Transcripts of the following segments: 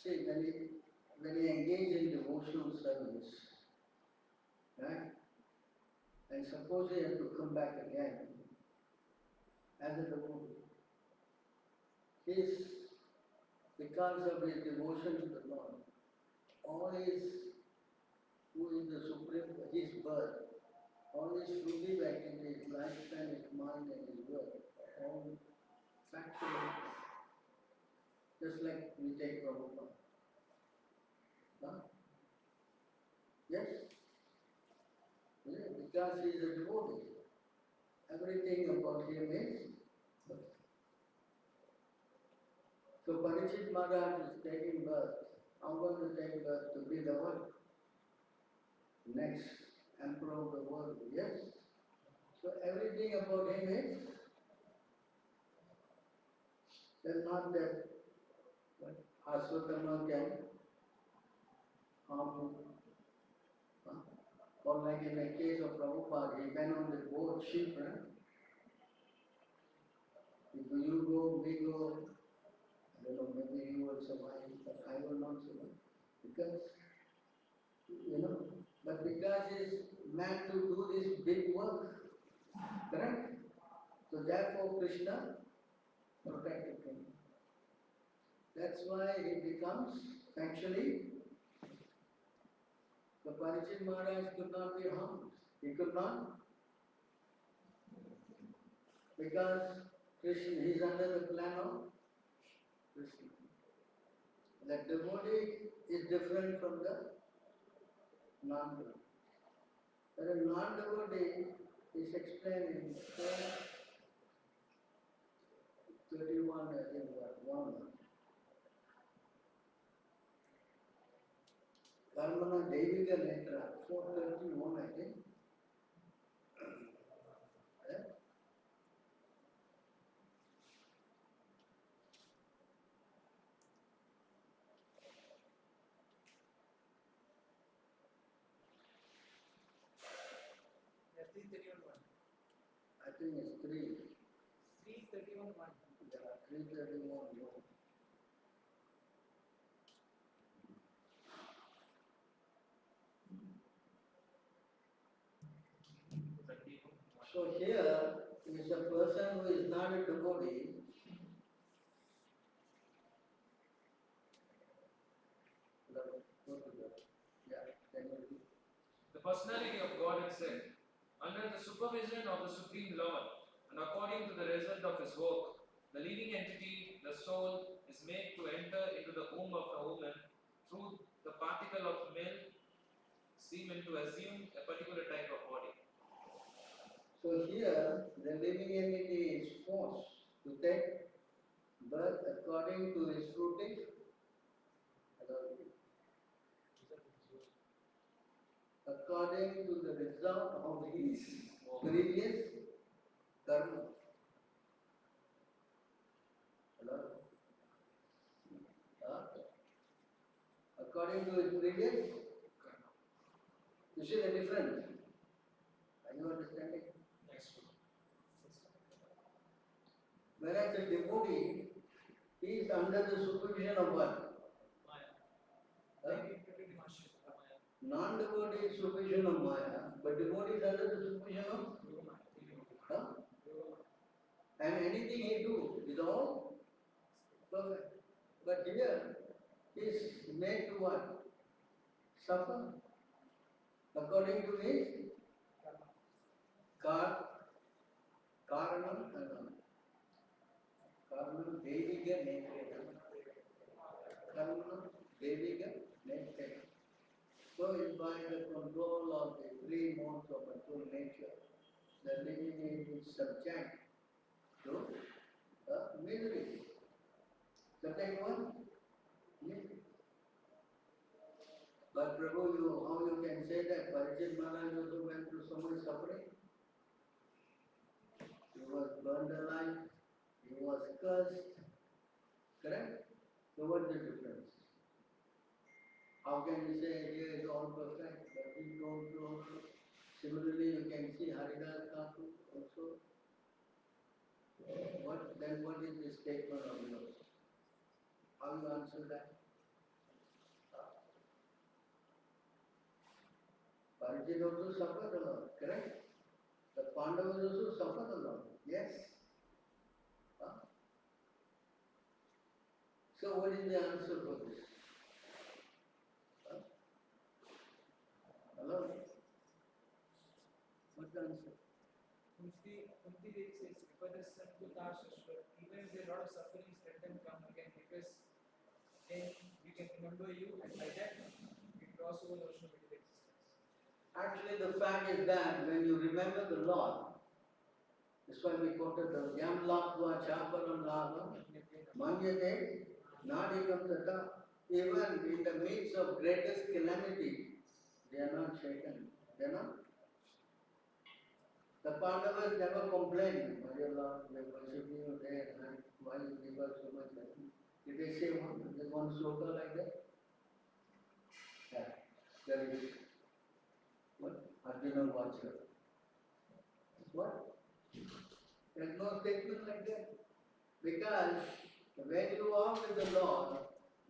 See, when he engage in devotional service, right? And suppose he has to come back again as a devotee, his because of his devotion to the Lord, all his who is the supreme, his birth, all his fruitive activities, lifespan, his mind and his work, all factually, just like we take Prabhupada. Huh? Yes? Yeah, because he is a devotee. Everything about him is birth. So Parikshit Maharaj is taking birth. I'm going to take birth to be the one next emperor of the world. Yes? So everything about him is there's not that what Aswatthama can harm. Huh? Or like in the case of Prabhupada, he went on the boat ship, right? If you go, we go, I don't know, maybe you will survive, but I will not survive. Because, but because he's meant to do this big work, correct? So therefore Krishna protected him. That's why he becomes actually, the Parikshit Maharaj could not be harmed. He could not, because Krishna, he is under the plan of Krishna. The devotee is different from the non-devotee. The non-devotee is explained in 31, I think, 1. Karmana Devika Netra, 431, I think. Yeah? I think it's 3. 331 1. Yeah, 331 1. So here is a person who is not a devotee. The personality of God is said, under the supervision of the Supreme Lord, and according to the result of his work, the living entity, the soul, is made to enter into the womb of a woman through the particle of male semen to assume a particular type of body. So here the living entity is forced to take birth according to his fruitive according to the result of his previous karma. Hello? Huh? According to his previous karma. You see the difference? Are you understanding? Yes. Whereas the devotee is under the supervision of what? Huh? Non-devotee is supervision of Maya, but devotee is under the supervision of? Huh? And anything he do is all perfect. But here, he is made to what? Suffer. According to his karanam devika netra. Karanam devika netra. So it's by the control of the 3 modes of control nature, the living is subject to misery. Subject one? Misery. But Prabhu, how you can say that Parikshit Maharaj also went through so much suffering? He was burned alive, he was cursed, correct? So what's the difference? How can we say here is all perfect, but we don't know? Similarly, you can see Haridas Thakur also. What is the statement of yours? How you answer that? Arjuna also suffered a lot, correct? The Pandavas also suffered a lot, yes? Huh? So what is the answer for this? Huh? Hello? What the answer? Kunti Devi says, Vipadas to Dāsa, even if there are a lot of sufferings, let them come again because then we can remember you and by that we cross over the ocean of material existence. Actually, the fact is that when you remember the Lord, that's why we quoted the Yam Lakva Chaparam Lava, Manyate, Nadikam Tata, even in the midst of greatest calamity, they are not shaken. They are not. The Pandavas never complained, my dear Lord, we are worshipping you day and night, why you give us so much pain? Did they say one sloka like that? Yeah, there is. What? Arjuna Vacha. What? There is no statement like that. Because when you are with the Lord,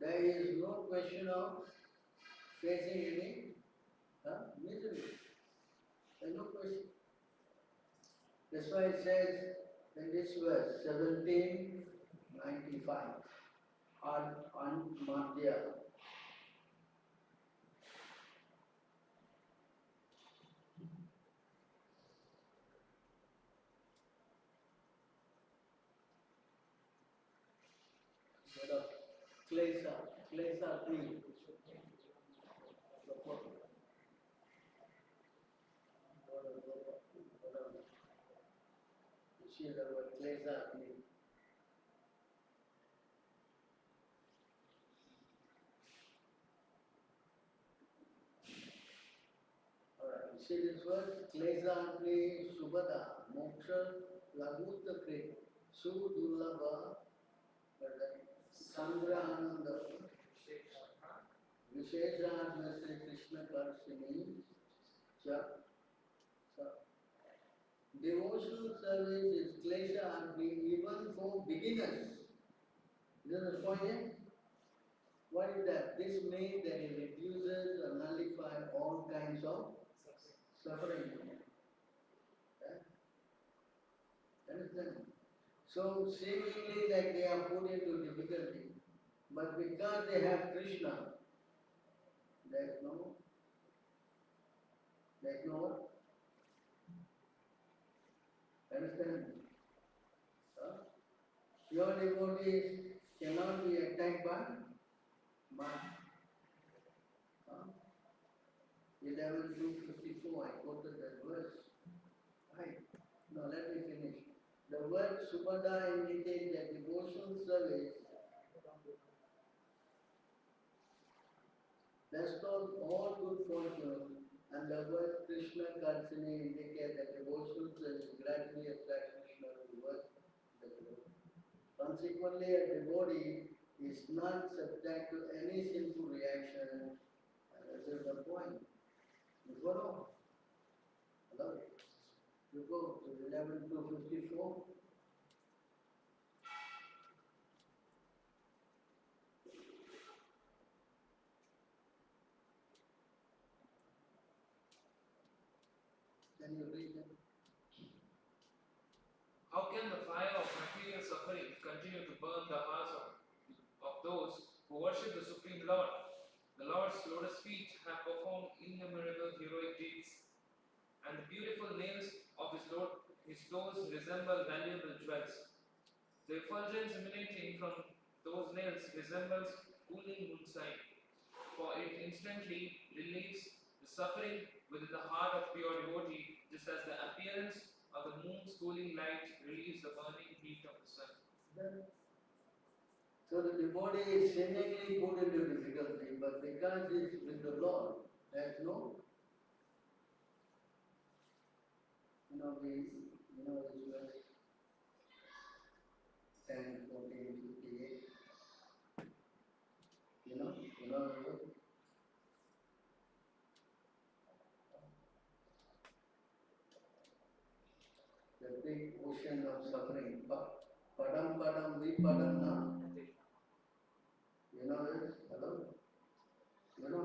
there is no question of facing any misery. There is no question. That's why it says in this verse, 1795, Madhya. Klesa, clean. You see the word klesa clean. Alright, you see this word? Klesa subhada, moksha, laguta kre, sudulaba, Sandra Ananda, Visheshananda Sri Krishna Karsini, Cha. Devotional service is klesha agni even for beginners. Is that the point here? What is that? This means that it reduces or nullifies all kinds of suffering. Okay? Understand? So seemingly that they are put into difficulty, but because they have Krishna, there is no understand? Your devotees cannot be attacked by man. 11:254, I quoted that verse. Right. Now let me finish. The word Subhada indicates that devotional service bestows all good fortune, and the word Krishna Karsini indicates that devotional service gradually attracts Krishna towards the devotee. Consequently, a devotee is not subject to any sinful reaction, and this is the point. You follow? Hello? You go to 11:254. Can you read it? How can the fire of material suffering continue to burn the hearts of those who worship the Supreme Lord? The Lord's lotus feet have performed innumerable heroic deeds, and the beautiful nails of his toes resemble valuable jewels. The effulgence emanating from those nails resembles cooling moonshine, for it instantly relieves the suffering within the heart of pure devotee, just as the appearance of the moon's cooling light relieves the burning heat of the sun. So the devotee is seemingly put into difficulty, but because he is with the Lord, there is no, this verse 10, 14, 58. You know the big ocean of suffering. Padam padam vipadam na. You know this? Hello? You know?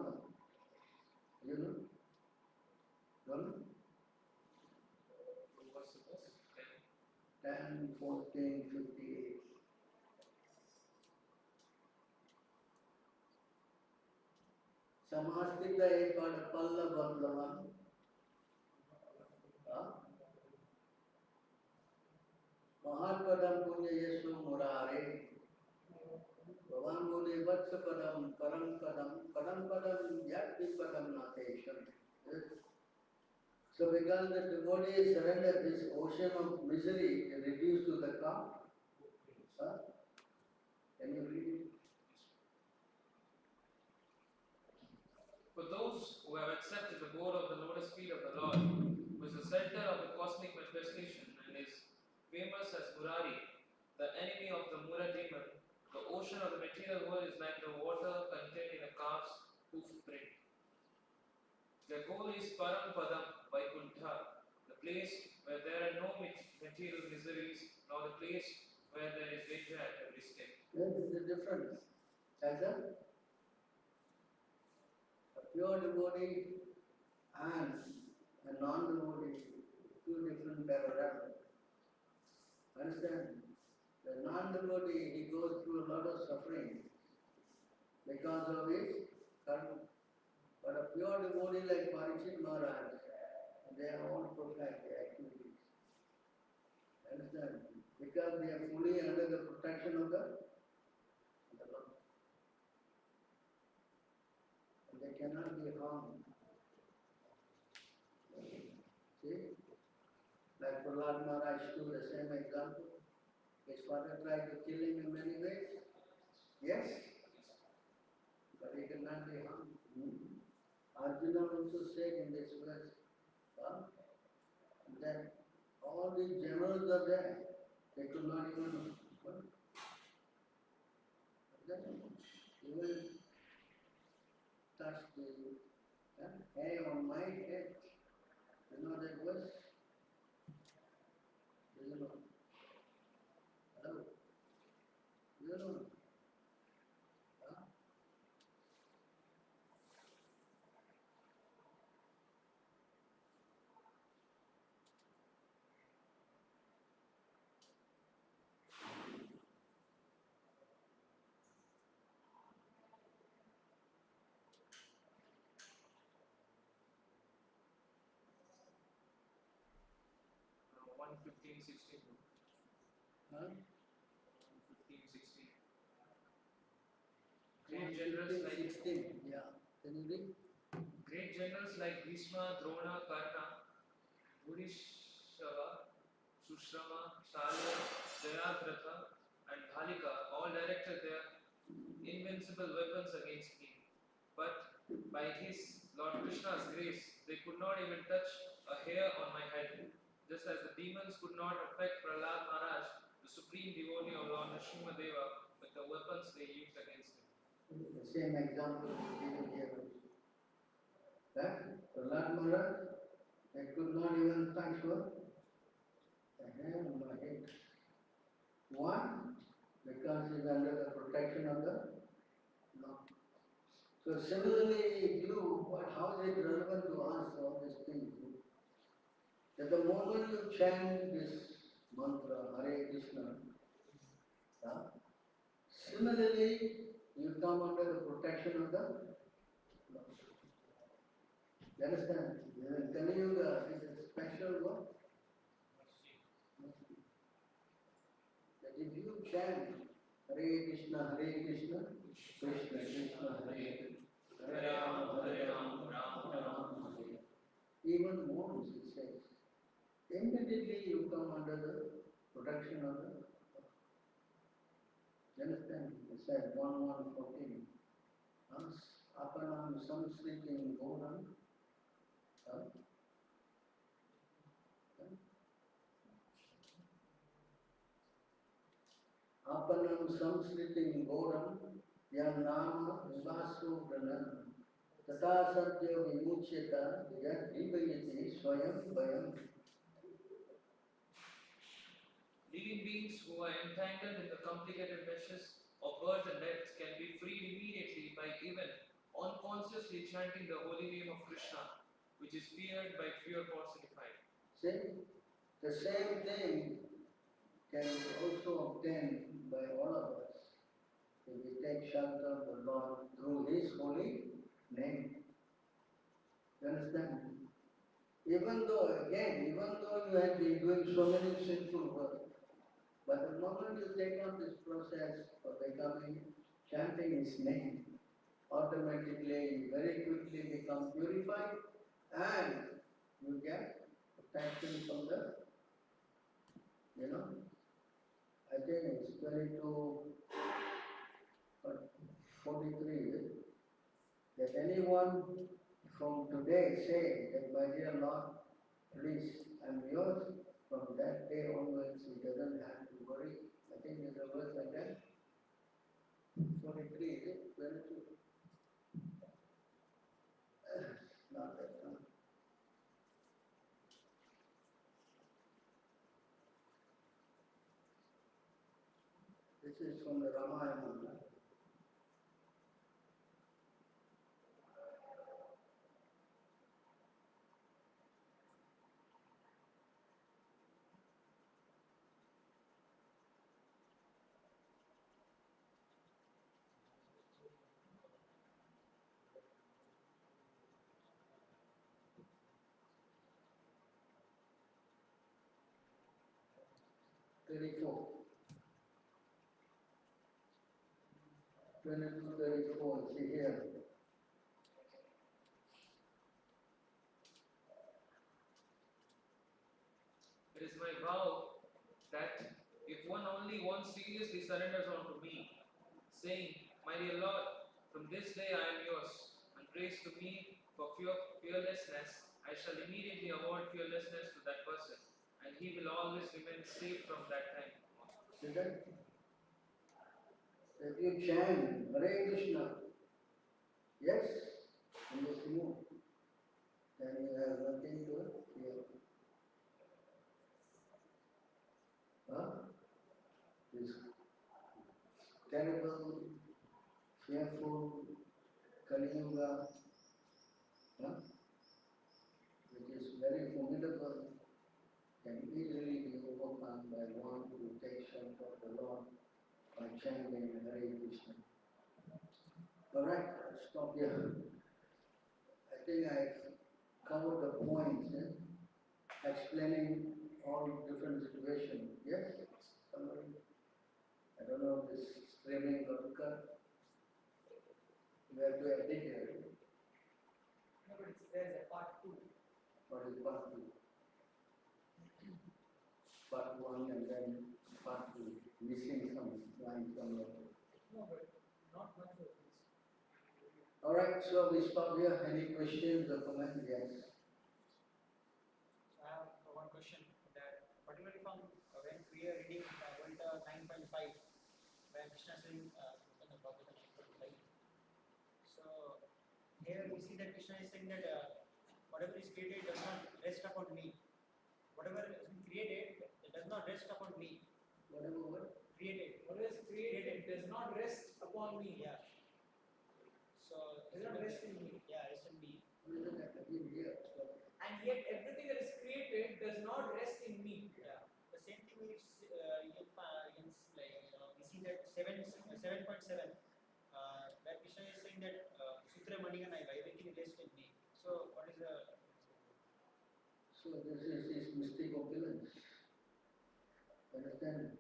10, 14, 58. Samasthita एक बार पल्ल बदलवन महापदम पुण्य यशु मुरारे भगवान बोले वत्स पदम परम पदम पदम पदम यद पदम Natheshwar. So because the devotee surrendered, this ocean of misery is reduced to the calm. Can you read it? For those who have accepted the board of the lotus feet of the Lord, who is the center of the cosmic manifestation and is famous as Murari, the enemy of the Mura demon, the ocean of the material world is like the water contained in a calf's hoof print. Their goal is Param Padam Vaikuntha, the place where there are no material miseries, nor the place where there is danger at every step. There is a difference. As a pure devotee and a non-devotee, two different parallels. Understand? The non-devotee, he goes through a lot of suffering because of his karma. But a pure devotee like Parikshit Maharaj, they are all perfect activities. Understand? Because they are fully under the protection of the Lord. And they cannot be harmed. See? Like Prahlad Maharaj took the same example. His father tried to kill him in many ways. Yes? But he cannot be harmed. Arjuna also said in this verse that all the generals are there. They could not even touch the hair on my head. You know that verse? Do you know? Hello? Do you know? Huh? Uh, 1:15, 16. Huh? 15, 16. Great generals 15, like 16. Yeah. Can you read? Great generals like Bhishma, Drona, Karna, Bhurishava, Sushrama, Shalya, Jayadratha, and Dhalika all directed their invincible weapons against me. But by his Lord Krishna's grace, they could not even touch a hair on my head, just as the demons could not affect Prahlad Maharaj, the supreme devotee of Lord Nrsimhadeva, with the weapons they used against him. The same example is given here also. That Prahlad Maharaj, they could not even touch the hair on my head. Why? Because he is under the protection of the Lord. So similarly, how is it relevant to us, all these things? That the moment you chant this mantra, Hare Krishna, similarly, you come under the protection of the Lord. You understand? In Kali Yuga, it is a special what? That if you chant Hare Krishna, Krishna Krishna, Hare Hare Ram, Ram Ram, Hare. Even more, it says. Immediately you come under the protection of the Lord. You understand? It said 1:14. Apanam samsritim godam. Apanam samsritim godam yan nama vivasu pranam tata satya vimuchyata yad vivayati swayam vayam. Living beings who are entangled in the complicated meshes of birth and death can be freed immediately by even unconsciously chanting the holy name of Krishna, which is feared by fear personified. See, the same thing can be also obtained by all of us if we take shelter of the Lord through His holy name. You understand? Even though you have been doing so many sinful work, but the moment you take on this process of becoming, chanting His name, automatically, very quickly become purified and you get protection from the, I think it's 22 or 43, that anyone from today say that, my dear Lord, please, I'm yours, from that day onwards he doesn't have to worry. I think there's a verse like that. 43, is it? 22. Not that one. This is from the Ramayana. Thirty-four. 22, 34, see here. It is my vow that if one seriously surrenders unto me, saying, my dear Lord, from this day I am yours, and prays to me for fearlessness, I shall immediately award fearlessness to that person, and he will always remain safe from that time. See that? If you chant Hare Krishna, yes, in this mood, then you have nothing to fear. This terrible, fearful Kali Yuga, which is very formidable, can easily be overcome by one who takes shelter of the Lord by chanting Hare Krishna. Alright, I'll stop here. I think I've covered the points, explaining all different situations. Yes? Somebody? I don't know if this streaming got cut. You have to edit here. No, but there's a part 2. What is part 2? Part 1 and then part 2. Missing some line somewhere. No, but not much of this. Alright, so we stop here. Any questions or comments? Yes. I have one question that particularly from when we are reading Gita 9.5, where Krishna is saying so here we see that Krishna is saying that whatever is created does not rest upon me. Whatever has been created it does not rest upon me. Whatever Created. What is created does not rest upon me. Yeah. So Does not rest in me. Yeah, rest in me. And yet everything that is created does not rest in me. Yeah. The same thing is we see that 7.7 where Krishna is saying that Sutra Maniganaiva, everything rests in me. So what is the So this is his mystic opulence. Understand?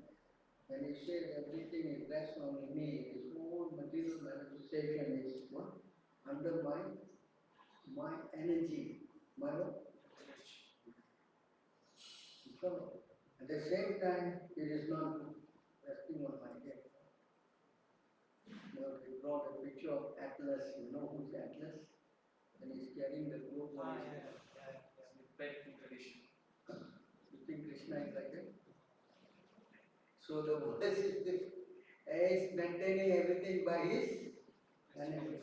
When he says everything is rests on me, his whole material manifestation is what? Under my energy. My what? So, at the same time, it is not resting on my head. Now they brought a picture of Atlas. You know who's Atlas? And he's carrying the globe on his head. Painful tradition. You think Krishna is like that? So the verse is is maintaining everything by his energy.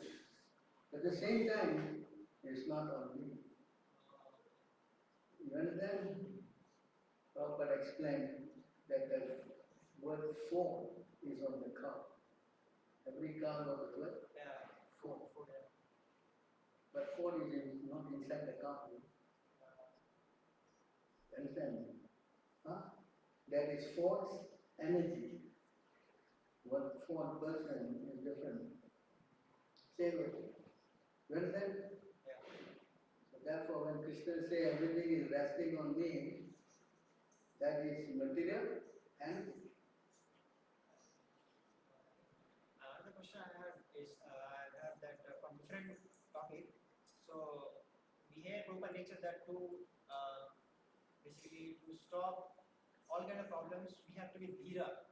At the same time, it's not on me. You understand? Prabhupada explained that the word for is on the car. Every car got the word for. But for is not inside the car. You understand? that is fourth energy. What fourth person is different. Same way. You understand? Yeah. So therefore, when Krishna says everything is resting on me, that is material and Another question I have is I have that from different topic. So we hear Prabhupada lecture that to basically to stop all kind of problems we have to be dhira.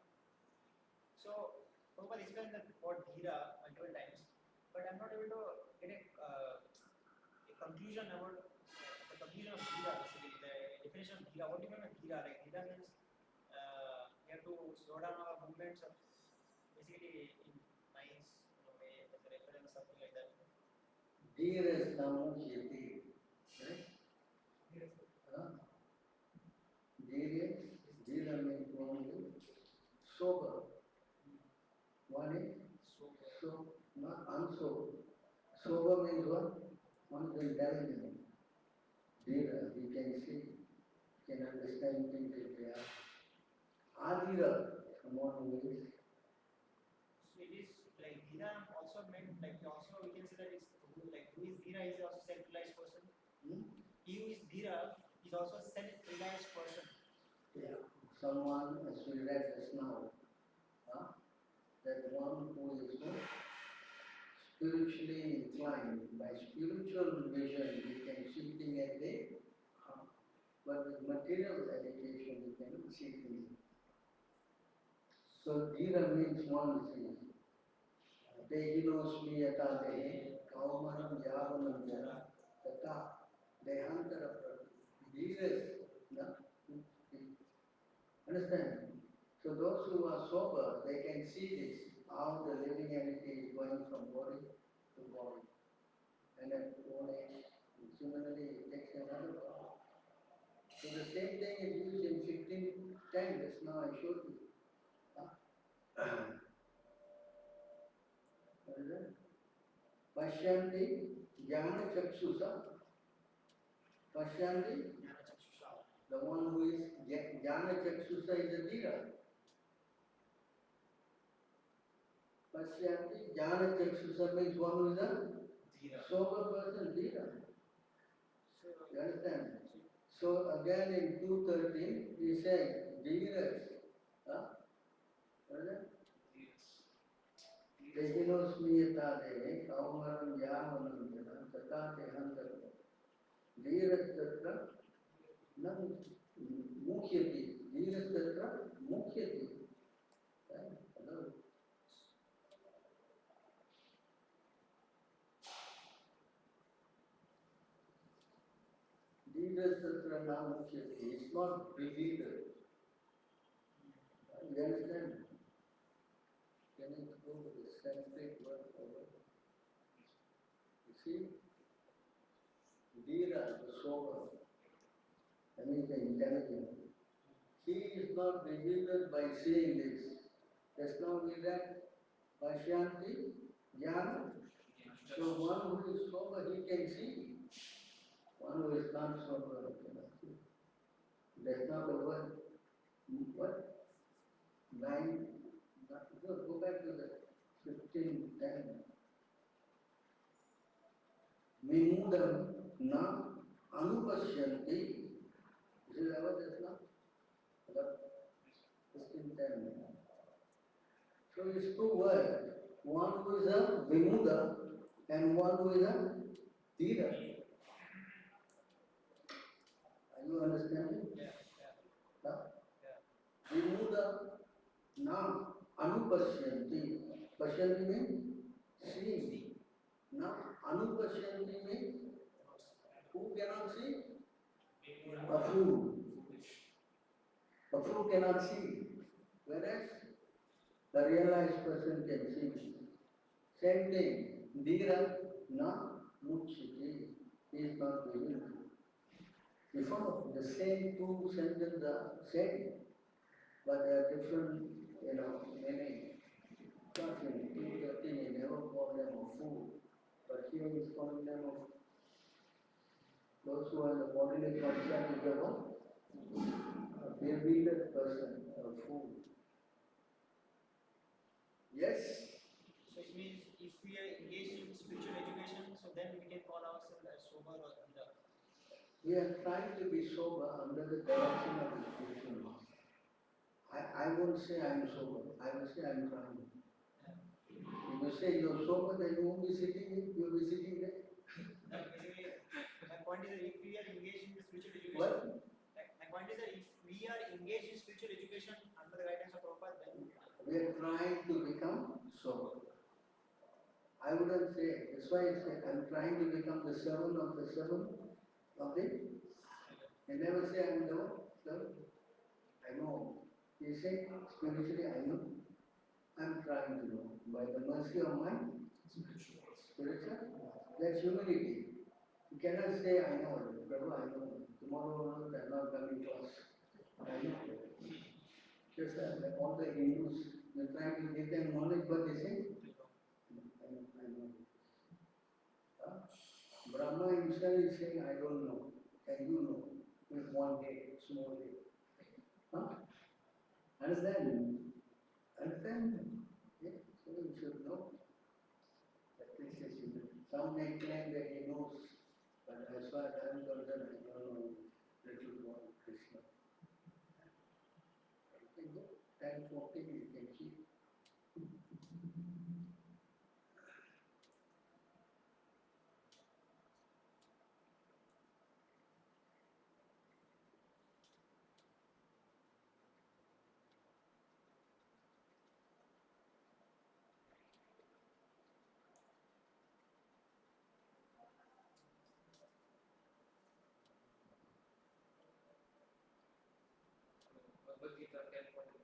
So Prabhupada explained that word dhira multiple times, but I'm not able to get a conclusion about the conclusion of dhira. Basically, the definition of dhira. What do you mean by dhira? Like dhira means we have to slow down our movements of basically in nice way as a reference something like that. dhira is namukyati. Right? Huh? Dhira means one is sober. One is so not unsober. Sober means what? One is intelligent. Dhira, he can see, can understand things as they are. Adhira, someone who is So it is like dhira also meant like also we can say that it's like who is dhira is also self-realized person. He who is dhira is also self-realized person. yeah, someone, as we read just now, that one who is spiritually inclined, by spiritual vision, he can see things as they are. But with material education, he can see things. So dhira means one thing. Dehinosmi yata dehe, kaumanam yavanam jana, tata dehantara prati. Dhira is, understand? So those who are sober, they can see this, how the living entity is going from body to body. And at old age, similarly, it takes another body. So the same thing is used in 15:10, just now I showed you. What is that? Pashyanti jnana chaksusa. Pashyanti, the one who is jnana chaksusa is a dhira. Pashyanti jnana chaksusa means one who is a sober person, dhira. You understand? So again in 2:13 he said, dhiras. What is that? Dehinosmiyata deve, kaumaram yavanam jana, tata dehantara. Dhiras tatra na mukhyati. Dhiras tatra mukhyati. Hello. Dhiras tatra na mukhyati. It's not revealed. You understand? Can you go to the Sanskrit word over? You see? Dhira, the sober, that means the intelligent. He is not revealed by saying this. Just now we read Pashyanti Jnana. So one who is sober, he can see. One who is not sober, cannot see. That's not the word. What? 9. Go back to the 15:10. Vimudam na anupashyanti. This is our just now. 15:10. So it's two words. One who is a vimuda and one who is a dhira. Are you understanding? Yeah. Vimuda na anupashyanti. Pashyanti means seeing. Na anupashyanti means who cannot see? Approved. Approved cannot see. Whereas the realized person can see. Same thing. Dhira na mukhyati. He is not revealed. Before, the same two sentences are same, but they are different, meaning. Not in 2:13, he never called them a fool, but here he is calling them of those who are in the bodily concept is the what? be a leader person, a fool. Yes? So it means if we are engaged in spiritual education, so then we can call ourselves as sober or Buddha. We are trying to be sober under the direction of the spiritual master. I won't say I'm sober, I will say I'm trying. If you say you're sober, then you won't be sitting, you'll be sitting there. Basically, my point is that if we are engaged in the spiritual education, What? my point is that if we are engaged in spiritual education under the guidance of Prabhupada, then We are trying to become sober. I wouldn't say, that's why I said I'm trying to become the servant of the servant of the. I never say I'm the servant. I know. You say spiritually I know. I'm trying to know. By the mercy of my spiritual, that's humility. You cannot say I know, Prabhu, I know. Tomorrow they're not coming to us. I know. Just like all the Hindus, you're trying to give them knowledge, but they say, I know. Huh? Brahma himself is saying, I don't know. And you know, with one day, small day. Huh? Understand? Understand? Yeah, so you should know. That this is human. Some may claim that he knows, but as far as I'm concerned, I don't know little more Krishna. You can go 10, 14, you can see. Bhagavad Gita 10:40.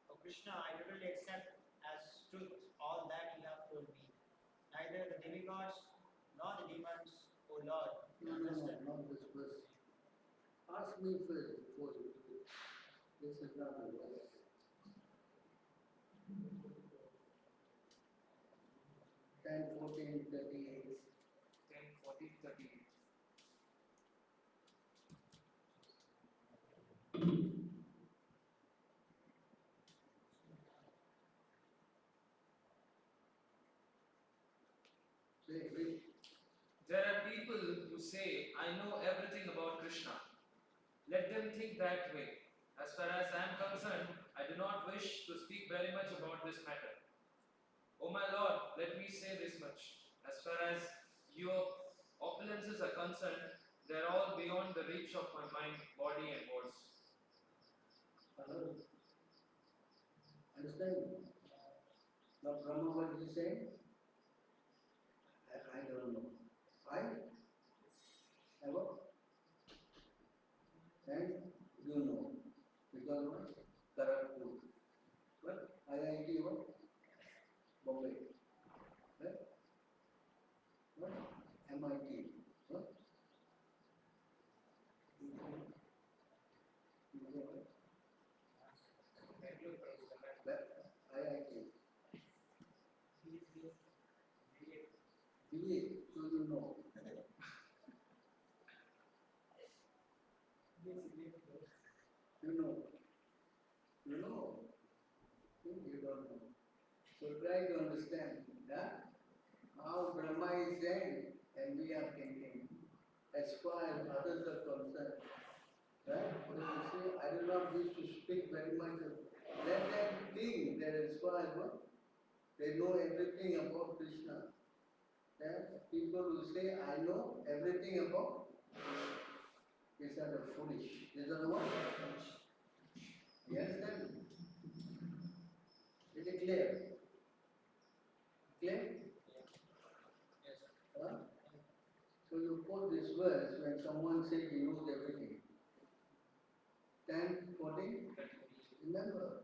O Krishna, I totally accept as truth all that you have told me. Neither the demigods nor the demons, O Lord, No, not this verse. Ask me first before you do it. This is not the verse. 10, 14, 38. 10:40:38. Say, read. There are people who say, I know everything about Krishna. Let them think that way. As far as I am concerned, I do not wish to speak very much about this matter. O my Lord, let me say this much. As far as your opulences are concerned, they are all beyond the reach of my mind, body, and words. Hello. Understand? Now Brahma, what did he say? I don't know. I? Ever? And you know. Because what? Kharagpur. What? IIT what? Bombay. What? What? MIT. What? You say what? That IIT. BA. So you know. You know. You know. You don't know. So try to understand. Yeah? How Brahma is saying and we are thinking. As far as others are concerned. Right? When you say, I do not wish to speak very much. Let them think that as far as what? They know everything about Krishna. Yeah? People who say, I know everything about, these are the foolish. These are the what? You understand? Is it clear? Clear? yes. Huh? So you quote this verse when someone says he knows everything. 10, 14, remember.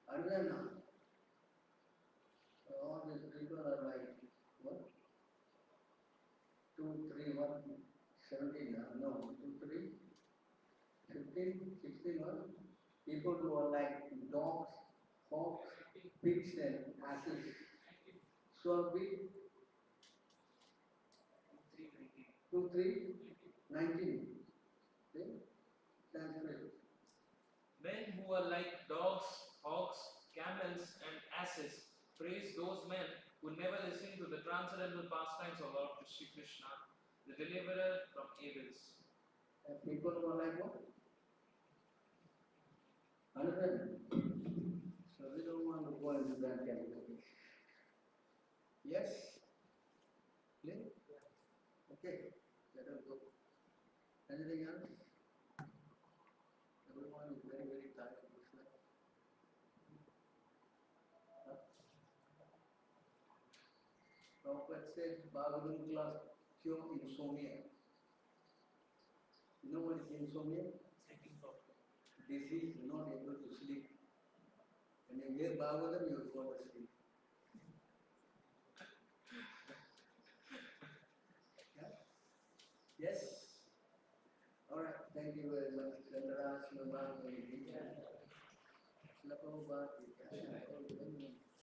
Arjuna. So all these people are like, what? 2, 3, 1, 17, no, 2, 3, 15, 15, 16 months. People who are like dogs, hogs, pigs and asses. So big, 2, 3, 19. Okay? Sanskrit. Men who are like dogs, hogs, camels, and asses praise those men who never listen to the transcendental pastimes of Lord Shri Krishna, the deliverer from evils. And people who are like what? Understand? So we don't want to go into that category. Yes? Clear? Okay, let us go. Anything else? Everyone is very, very tired this night. Huh? Prabhupada said, Bhagavatam class, cure insomnia. You know what is insomnia? Disease, not able to sleep. When you hear Bhagavatam, you fall asleep. Yeah? Yes? Alright, thank you very much. Chandra, Shilabha, Shilabha,